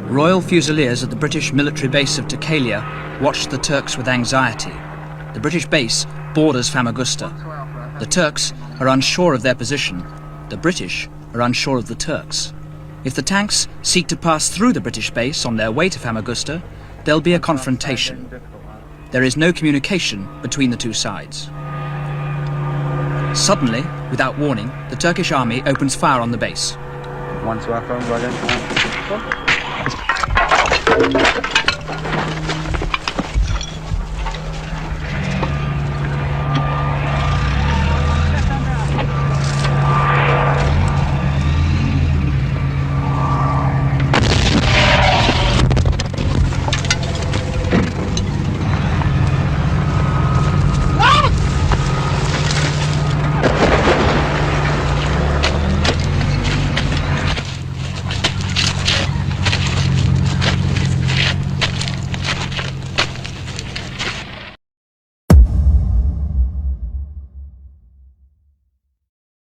Royal Fusiliers at the British military base of Takalia watched the Turks with anxiety. The British base borders Famagusta. The Turks are unsure of their position. The British are unsure of the Turks. If the tanks seek to pass through the British base on their way to Famagusta, there'll be a confrontation. There is no communication between the two sides. Suddenly, without warning, the Turkish army opens fire on the base.